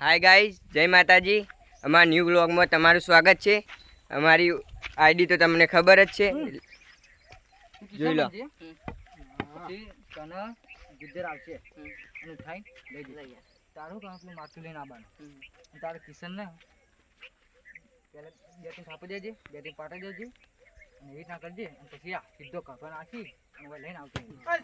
Hi guys, જય માતાજી. અમારા ન્યૂ બ્લોગમાં તમારું સ્વાગત છે. અમારી આઈડી તો તમને ખબર જ છે, જોઈ લો. ગુજર આવશે અને ઉઠાઈ લઈ જઈએ. તારું કામ પેલું માથું લઈને આવવાનું. તારે કિશન ને પેલા બેટિંગ આપી દેજે, બેટિંગ પાટી દેજે અને એ રીતના કરજે. અને પછી સીધો કપા નાખી અને લઈને આવશે.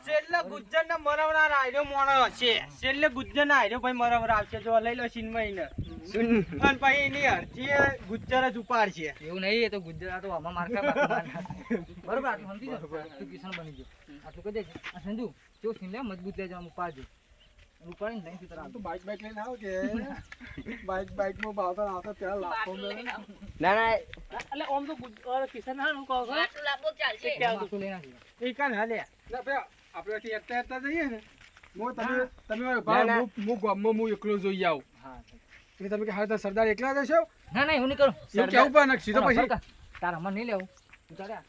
છેલ્લે ગુજ્જર ને મરવનાર આયરો મોણો હશે. છેલ્લે ગુજ્જર ને આયરો ભાઈ મરવર આવશે. જો લઈ લો સિનમઈ ને અને પછી એની અરજી ગુજ્જર જ ઉપાડશે. એવું નહીં, એ તો ગુજરાત તો આમાં મારકા બરોબર. આટલું સમજી જાવ, તું કિશન બની ગયો. આટલું કહી દેજે. આ સંજુ જો સિન લે મજબૂત લેજો, આમ ઉપાડજો. ઉપાડીને લઈને સીધા આવજો. બાઈક લઈને આવ કે બાઈક માં ભાવતા આવતા ત્યાં લાખો મે ના ના, એટલે ઓમ તો કિશન હા હું કહું છું લાંબો ચાલશે. કે લઈને આવજો. એ કાન હાલે ના બે આપણે થી એકતા જઈએ ને. મો તમે ના, ભાવ ના. હું ગામમાં હું એકલો જોઈ આવું. હા એટલે તમે કે હા સરદાર એકલા જશો ના ના, એવું નહીં કરું. એવું કેવું પણ સીધો પછી તારા મને નહીં લેવું.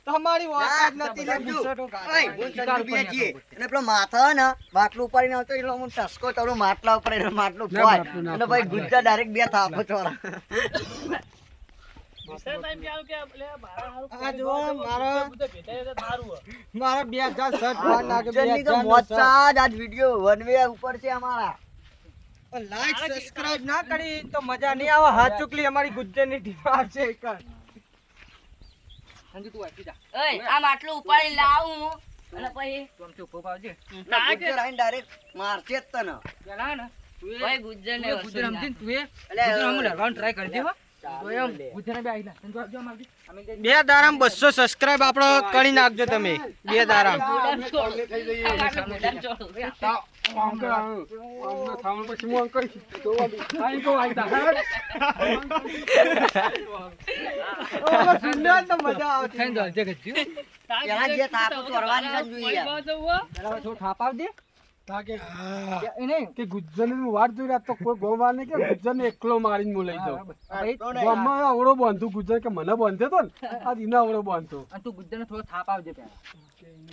તમારી વાત જ નથી સંજુ. ગુસ્સો ઓય, હું સંજુ બે છીએ. અને પેલો માથા હે ને, બાટલું ઉપાડીને આવતો એટલે હું ટસકો તળું માટલા ઉપર એટલે માટલું ના, ફોય. બાટલું ના અને ભાઈ ગુજ્જા ડાયરેક્ટ બે થાપો ચોરા. આ જો મારા 2000 શર્ટ ફાડ નાખે. ગુજ્જાની તો મોજ સાજ. આજ વિડિયો વન વે ઉપર છે અમારા. લાઈક સબસ્ક્રાઇબ ના કરી તો મજા નહીં આવે. હાથ ચુકલી અમારી ગુજ્જરની ટીમ આવશે એક સંજુ તું આવી જા. ઓય આ માટલું ઉપાડી લાવું હું અને પછી તું આમ ચૂપ આવજે. ગુજ્જા આઈને ડાયરેક્ટ મારશે જ તને. પેલા ને તું ભાઈ ગુજ્જરને તું ગુજર સમજી ને તું એ એટલે ગુજર આમ લડવાનું ટ્રાય કરજે હો. તો એમ ગુજરને બે આવી જા. સંજુ આવજો આમ આવજે. અમે જઈ બે દારામ 200 સબસ્ક્રાઇબ આપણો કરી નાખજો તમે. બે દારામ ખાઈને તો હલજે ગજ્જુ. પેલા જે થાપો ચોરવાની છે ને જોઈએ. પેલા થોડું થાપ આવજે. તાકે એ નહીં કે ગુજ્જરની વાત જોઈ રહ્યા તો કોઈ ગોવાર ને કે ગુજ્જરને એકલો મારીને હું લઈ જાઉં. ગામમાં આવડો બાંધું ગુજ્જર કે મને બાંધે તો ને આ દીના આવડો બાંધતો. અને તું ગુજરને થોડો થાપ આવજે પેલા.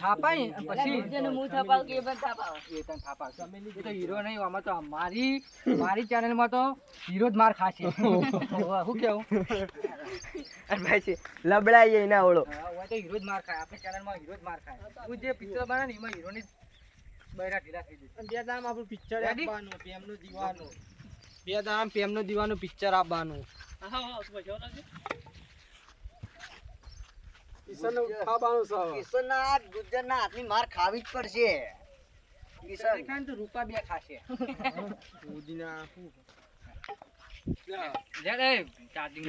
થાપ આવી અને પછી ગુજ્જરને મું થપાવ કે એ પણ થપાવ. એ તને થાપ આવશે. એ તો હીરો નહીં, આમાં તો મારી ચેનલમાં તો હીરો જ માર ખાશે. ઓવા, શું કેવું? અને પછી લબડાઈએ એના ઓળો. ઓવા તો હીરો જ માર ખાય. આપણી ચેનલમાં હીરો જ માર ખાય. તું જે પિક્ચર બનાવે ને એમાં હીરોની બૈરા ઢીલા થઈ જશે. બે દામ આપણું પિક્ચર Ready? આપવાનું પ્રેમનું દીવાનું. બે દામ પ્રેમનું દીવાનું પિક્ચર આપવાનું. કિશન ખાવાનું સાવ. કિશનના હાથ ગુજ્જરના હાથની માર ખાવી જ પડશે. કિશન ખાય ને તો રૂપા બે ખાશે. ઉદીના લે, ચાર્જિંગ